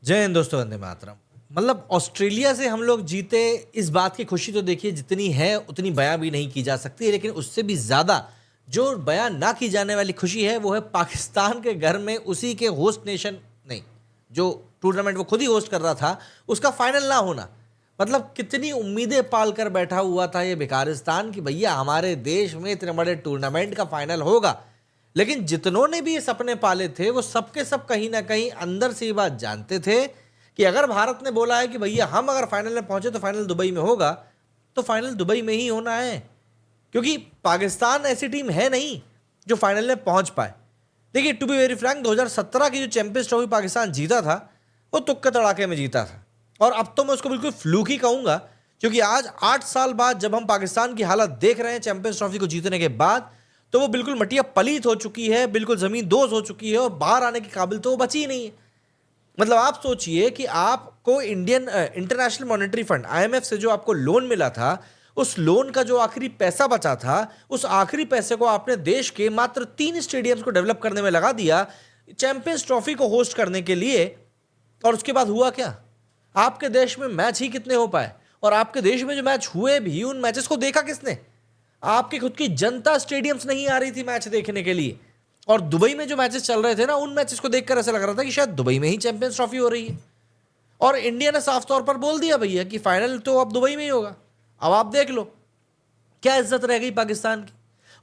जय हिंद दोस्तों, वंदे मातरम। मतलब ऑस्ट्रेलिया से हम लोग जीते, इस बात की खुशी तो देखिए जितनी है उतनी बयां भी नहीं की जा सकती, लेकिन उससे भी ज़्यादा जो बयां ना की जाने वाली खुशी है वो है पाकिस्तान के घर में उसी के होस्ट नेशन नहीं, जो टूर्नामेंट वो खुद ही होस्ट कर रहा था उसका फाइनल ना होना। मतलब कितनी उम्मीदें पाल कर बैठा हुआ था ये बेकारिस्तान कि भैया हमारे देश में इतने बड़े टूर्नामेंट का फाइनल होगा, लेकिन जितनों ने भी ये सपने पाले थे वो सबके सब कहीं ना कहीं अंदर से ये बात जानते थे कि अगर भारत ने बोला है कि भैया हम अगर फाइनल में पहुंचे तो फाइनल दुबई में होगा, तो फाइनल दुबई में ही होना है, क्योंकि पाकिस्तान ऐसी टीम है नहीं जो फाइनल में पहुंच पाए। देखिए, टू बी वेरी फ्रैंक, 2017 की जो चैंपियंस ट्रॉफी पाकिस्तान जीता था वो तुक्के तड़ाके में जीता था, और अब तो मैं उसको बिल्कुल फ्लूक ही कहूंगा, क्योंकि आज 8 साल बाद जब हम पाकिस्तान की हालत देख रहे हैं चैंपियंस ट्रॉफी को जीतने के बाद, तो वो बिल्कुल मटिया पलीत हो चुकी है, बिल्कुल जमीन दोज हो चुकी है, और बाहर आने के काबिल तो वो बची ही नहीं है। मतलब आप सोचिए कि आपको इंटरनेशनल मॉनेटरी फंड आईएमएफ से जो आपको लोन मिला था, उस लोन का जो आखिरी पैसा बचा था, उस आखिरी पैसे को आपने देश के मात्र 3 स्टेडियम्स को डेवलप करने में लगा दिया चैंपियंस ट्रॉफी को होस्ट करने के लिए। और उसके बाद हुआ क्या? आपके देश में मैच ही कितने हो पाए, और आपके देश में जो मैच हुए भी उन मैचेस को देखा किसने? आपकी खुद की जनता स्टेडियम्स नहीं आ रही थी मैच देखने के लिए, और दुबई में जो मैचेस चल रहे थे ना, उन मैचेस को देखकर ऐसा लग रहा था कि शायद दुबई में ही चैंपियंस ट्रॉफी हो रही है। और इंडिया ने साफ तौर पर बोल दिया भैया कि फाइनल तो अब दुबई में ही होगा। अब आप देख लो क्या इज्जत रह गई पाकिस्तान की।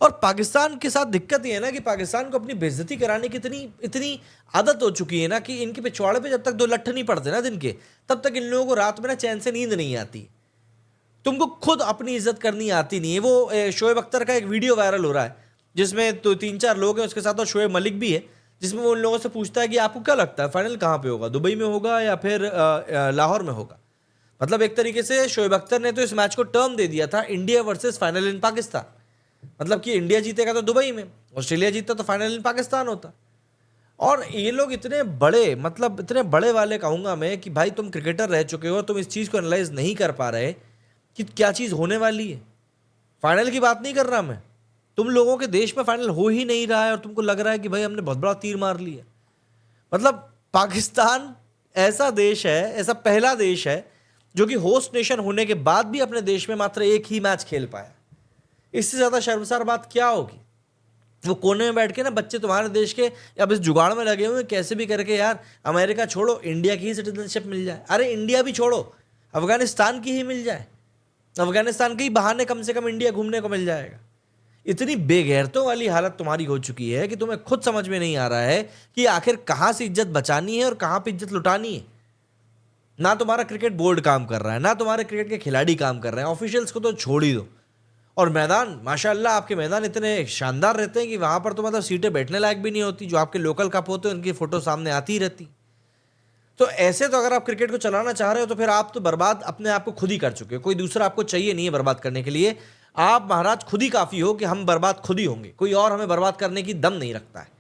और पाकिस्तान के साथ दिक्कत ये है ना कि पाकिस्तान को अपनी बेइज्जती कराने की इतनी इतनी आदत हो चुकी है ना कि इनके पिछवाड़े पे जब तक 2 लट्ठ नहीं पड़ते ना दिन के, तब तक इन लोगों को रात में ना चैन से नींद नहीं आती। तुमको खुद अपनी इज्जत करनी आती नहीं है। वो शोएब अख्तर का एक वीडियो वायरल हो रहा है जिसमें तो 3-4 लोग हैं उसके साथ, और शोएब मलिक भी है, जिसमें वो उन लोगों से पूछता है कि आपको क्या लगता है फाइनल कहाँ पे होगा, दुबई में होगा या फिर लाहौर में होगा। मतलब एक तरीके से शोएब अख्तर ने तो इस मैच को टर्म दे दिया था इंडिया वर्सेस फाइनल इन पाकिस्तान। मतलब कि इंडिया जीतेगा तो दुबई में, ऑस्ट्रेलिया जीतता तो फाइनल इन पाकिस्तान होता। और ये लोग इतने बड़े, मतलब इतने बड़े वाले कहूँगा मैं कि भाई तुम क्रिकेटर रह चुके हो, तुम इस चीज़ को एनालाइज नहीं कर पा रहे कि क्या चीज़ होने वाली है। फाइनल की बात नहीं कर रहा मैं, तुम लोगों के देश में फाइनल हो ही नहीं रहा है और तुमको लग रहा है कि भाई हमने बहुत बड़ा तीर मार लिया। मतलब पाकिस्तान ऐसा देश है, ऐसा पहला देश है जो कि होस्ट नेशन होने के बाद भी अपने देश में मात्र एक ही मैच खेल पाया। इससे ज़्यादा शर्मसार बात क्या होगी? वो कोने में बैठ के ना बच्चे तुम्हारे देश के अब इस जुगाड़ में लगे हुए कैसे भी करके यार अमेरिका छोड़ो, इंडिया की ही सिटीजनशिप मिल जाए। अरे इंडिया भी छोड़ो, अफगानिस्तान की ही मिल जाए, अफगानिस्तान के ही बहाने कम से कम इंडिया घूमने को मिल जाएगा। इतनी बेगैरतों वाली हालत तुम्हारी हो चुकी है कि तुम्हें खुद समझ में नहीं आ रहा है कि आखिर कहाँ से इज्जत बचानी है और कहाँ पे इज्जत लुटानी है। ना तुम्हारा क्रिकेट बोर्ड काम कर रहा है, ना तुम्हारे क्रिकेट के खिलाड़ी काम कर रहे हैं, ऑफिशियल्स को तो छोड़ ही दो। और मैदान, माशाल्लाह आपके मैदान इतने शानदार रहते हैं कि वहाँ पर तो मतलब सीटें बैठने लायक भी नहीं होती। जो आपके लोकल कप होते हैं उनकी फ़ोटो सामने आती ही रहती। तो ऐसे तो अगर आप क्रिकेट को चलाना चाह रहे हो तो फिर आप तो बर्बाद अपने आप को खुद ही कर चुके हो, कोई दूसरा आपको चाहिए नहीं है बर्बाद करने के लिए। आप महाराज खुद ही काफ़ी हो कि हम बर्बाद खुद ही होंगे, कोई और हमें बर्बाद करने की दम नहीं रखता है।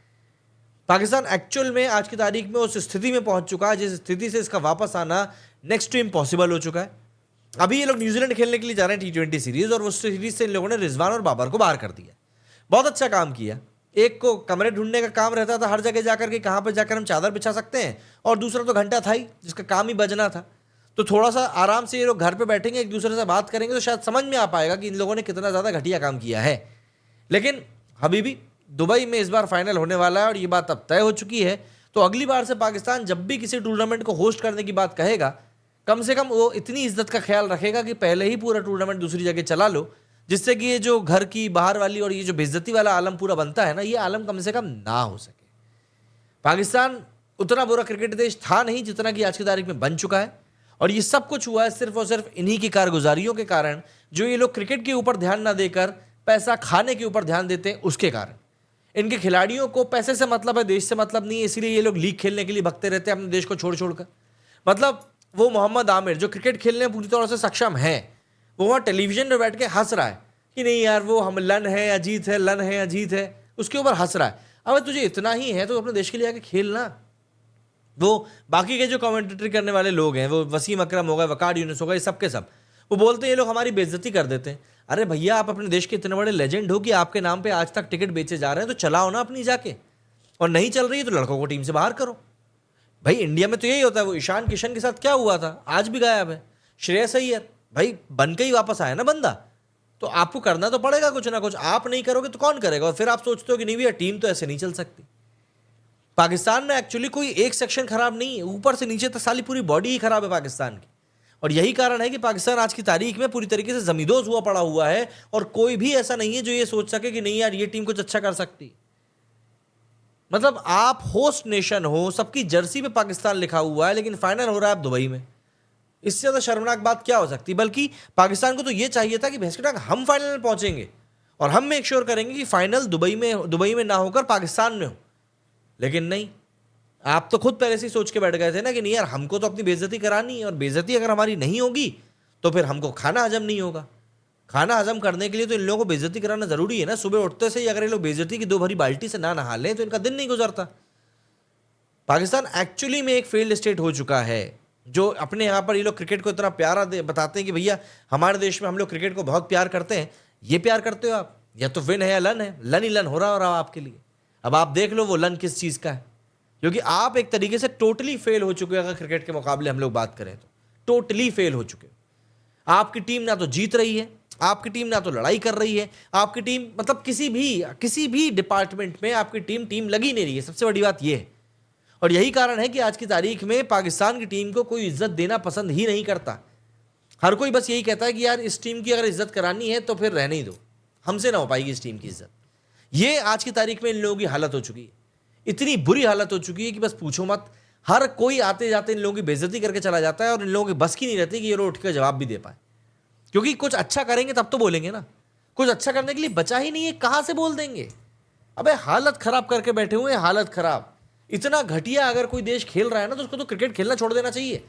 पाकिस्तान एक्चुअल में आज की तारीख में उस स्थिति में पहुंच चुका है जिस स्थिति से इसका वापस आना नेक्स्ट टू इम्पॉसिबल हो चुका है। अभी ये लोग न्यूजीलैंड खेलने के लिए जा रहे हैं T20 सीरीज, और उस सीरीज से इन लोगों ने रिजवान और बाबर को बाहर कर दिया। बहुत अच्छा काम किया। एक को कमरे ढूंढने का काम रहता था हर जगह जाकर के, कहाँ पर जाकर हम चादर बिछा सकते हैं, और दूसरा तो घंटा था ही जिसका काम ही बजना था। तो थोड़ा सा आराम से ये लोग घर पे बैठेंगे, एक दूसरे से बात करेंगे, तो शायद समझ में आ पाएगा कि इन लोगों ने कितना ज़्यादा घटिया काम किया है। लेकिन हबीबी, दुबई में इस बार फाइनल होने वाला है और ये बात अब तय हो चुकी है। तो अगली बार से पाकिस्तान जब भी किसी टूर्नामेंट को होस्ट करने की बात कहेगा, कम से कम वो इतनी इज्जत का ख्याल रखेगा कि पहले ही पूरा टूर्नामेंट दूसरी जगह चला लो, जिससे कि ये जो घर की बाहर वाली और ये जो बेइज्जती वाला आलम पूरा बनता है ना, ये आलम कम से कम ना हो सके। पाकिस्तान उतना बुरा क्रिकेट देश था नहीं जितना कि आज की तारीख में बन चुका है, और ये सब कुछ हुआ है सिर्फ और सिर्फ इन्हीं की कारगुजारियों के कारण, जो ये लोग क्रिकेट के ऊपर ध्यान ना देकर पैसा खाने के ऊपर ध्यान देते हैं उसके कारण। इनके खिलाड़ियों को पैसे से मतलब है, देश से मतलब नहीं है, इसीलिए ये लोग लीग खेलने के लिए भगते रहते हैं अपने देश को छोड़ छोड़कर। मतलब वो मोहम्मद आमिर जो क्रिकेट खेलने में पूरी तरह से सक्षम है, वो वहाँ टेलीविजन पर बैठ के हंस रहा है कि नहीं यार वो हम लन है या जीत है, लन है या जीत है, उसके ऊपर हंस रहा है। अब तुझे इतना ही है तो अपने देश के लिए आके खेलना। वो बाकी के जो कमेंटेटरी करने वाले लोग हैं, वो वसीम अकरम हो गए, वकार यूनुस हो गए, सब के सब, वो बोलते हैं ये लोग हमारी बेइज्जती कर देते हैं। अरे भैया, आप अपने देश के इतने बड़े लेजेंड हो कि आपके नाम पे आज तक टिकट बेचे जा रहे हैं, तो चलाओ ना अपनी जाके, और नहीं चल रही है तो लड़कों को टीम से बाहर करो। भाई इंडिया में तो यही होता है। वो ईशान किशन के साथ क्या हुआ था, आज भी गायब है। श्रेयस अय्यर भाई बन के ही वापस आया ना बंदा, तो आपको करना तो पड़ेगा कुछ ना कुछ। आप नहीं करोगे तो कौन करेगा? और फिर आप सोचते हो कि नहीं भैया टीम तो ऐसे नहीं चल सकती। पाकिस्तान में एक्चुअली कोई एक सेक्शन खराब नहीं है, ऊपर से नीचे तक साली पूरी बॉडी ही खराब है पाकिस्तान की। और यही कारण है कि पाकिस्तान आज की तारीख में पूरी तरीके से जमींदोज हुआ पड़ा हुआ है, और कोई भी ऐसा नहीं है जो ये सोच सके कि नहीं यार ये टीम कुछ अच्छा कर सकती। मतलब आप होस्ट नेशन हो, सबकी जर्सी पे पाकिस्तान लिखा हुआ है, लेकिन फाइनल हो रहा है आप दुबई में। इससे ज्यादा शर्मनाक बात क्या हो सकती? बल्कि पाकिस्तान को तो ये चाहिए था कि भैंस के टांग हम फाइनल में पहुंचेंगे और हम मेक श्योर करेंगे कि फाइनल दुबई में ना होकर पाकिस्तान में हो। लेकिन नहीं, आप तो खुद पहले से ही सोच के बैठ गए थे ना कि नहीं यार हमको तो अपनी बेइज्जती करानी है, और बेइज्जती अगर हमारी नहीं होगी तो फिर हमको खाना हजम नहीं होगा। खाना हजम करने के लिए तो इन लोगों को बेइज्जती कराना जरूरी है ना। सुबह उठते से ही अगर ये लोग बेइज्जती की 2 भरी बाल्टी से ना नहा लें तो इनका दिन नहीं गुजरता। पाकिस्तान एक्चुअली में एक फेल्ड स्टेट हो चुका है। जो अपने यहाँ पर ये लोग क्रिकेट को इतना प्यारा बताते हैं कि भैया हमारे देश में हम लोग क्रिकेट को बहुत प्यार करते हैं। ये प्यार करते हो आप? या तो विन है या लन है। लन ही लन हो रहा आपके लिए। अब आप देख लो वो लन किस चीज़ का है, क्योंकि आप एक तरीके से टोटली फेल हो चुके हैं। अगर क्रिकेट के मुकाबले हम लोग बात करें तो टोटली फेल हो चुके। आपकी टीम ना तो जीत रही है, आपकी टीम ना तो लड़ाई कर रही है, आपकी टीम मतलब किसी भी डिपार्टमेंट में आपकी टीम लगी नहीं रही है। सबसे बड़ी बात यह है। और यही कारण है कि आज की तारीख में पाकिस्तान की टीम को कोई इज्जत देना पसंद ही नहीं करता। हर कोई बस यही कहता है कि यार इस टीम की अगर इज्जत करानी है तो फिर रहने ही दो, हमसे ना हो पाएगी इस टीम की इज्जत। ये आज की तारीख में इन लोगों की हालत हो चुकी है। इतनी बुरी हालत हो चुकी है कि बस पूछो मत। हर कोई आते जाते इन लोगों की बेइज्जती करके चला जाता है, और इन लोगों की बस की नहीं रहती कि ये लोग उठ कर जवाब भी दे पाए। क्योंकि कुछ अच्छा करेंगे तब तो बोलेंगे ना। कुछ अच्छा करने के लिए बचा ही नहीं है, कहां से बोल देंगे? अबे हालत खराब करके बैठे हुए हैं, हालत खराब। इतना घटिया अगर कोई देश खेल रहा है ना तो उसको तो क्रिकेट खेलना छोड़ देना चाहिए।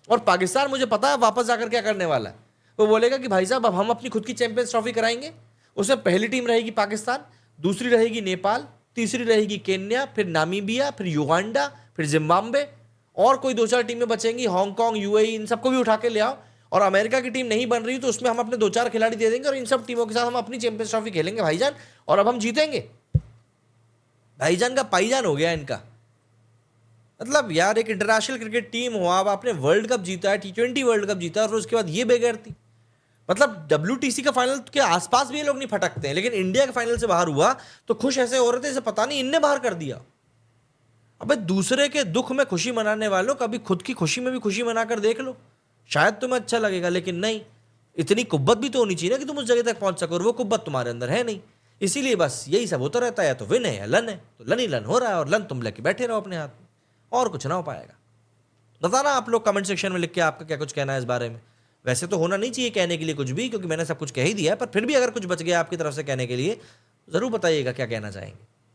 और पाकिस्तान मुझे पता है वापस जाकर क्या करने वाला है। वो बोलेगा कि भाई साहब अब हम अपनी खुद की चैंपियंस ट्रॉफी कराएंगे। उसमें पहली टीम रहेगी पाकिस्तान, दूसरी रहेगी नेपाल, तीसरी रहेगी केन्या, फिर नामीबिया, फिर युगांडा, फिर जिम्बाब्वे, और कोई 2-4 टीमें बचेंगी, हांगकांग, यूएई, इन सबको भी उठा के ले आओ। और अमेरिका की टीम नहीं बन रही तो उसमें हम अपने 2-4 खिलाड़ी दे देंगे, और इन सब टीमों के साथ हम अपनी चैंपियंस ट्रॉफी खेलेंगे भाईजान, और अब हम जीतेंगे। भाईजान का पाईजान हो गया इनका। मतलब यार एक इंटरनेशनल क्रिकेट टीम हो, अब आपने वर्ल्ड कप जीता है, T20 वर्ल्ड कप जीता है, और उसके बाद ये बेगैरती। मतलब WTC का फाइनल के आसपास भी ये लोग नहीं फटकते हैं, लेकिन इंडिया के फाइनल से बाहर हुआ तो खुश ऐसे हो रहे थे जैसे पता नहीं इनने बाहर कर दिया। अबे दूसरे के दुख में खुशी मनाने वालों, कभी खुद की खुशी में भी खुशी मनाकर देख लो, शायद तुम्हें अच्छा लगेगा। लेकिन नहीं, इतनी कुब्बत भी तो होनी चाहिए ना कि तुम उस जगह तक पहुंच सको, और वो कुब्बत तुम्हारे अंदर है नहीं। इसीलिए बस यही सब होता रहता है, या तो विन है या लन है। तो लन ही लन हो रहा है, और लन तुम लेके बैठे रहो अपने हाथ में, और कुछ ना हो पाएगा। बताना आप लोग कमेंट सेक्शन में लिख के आपका क्या कुछ कहना है इस बारे में। वैसे तो होना नहीं चाहिए कहने के लिए कुछ भी, क्योंकि मैंने सब कुछ कह ही दिया है, पर फिर भी अगर कुछ बच गया आपकी तरफ से कहने के लिए, जरूर बताइएगा क्या कहना चाहेंगे।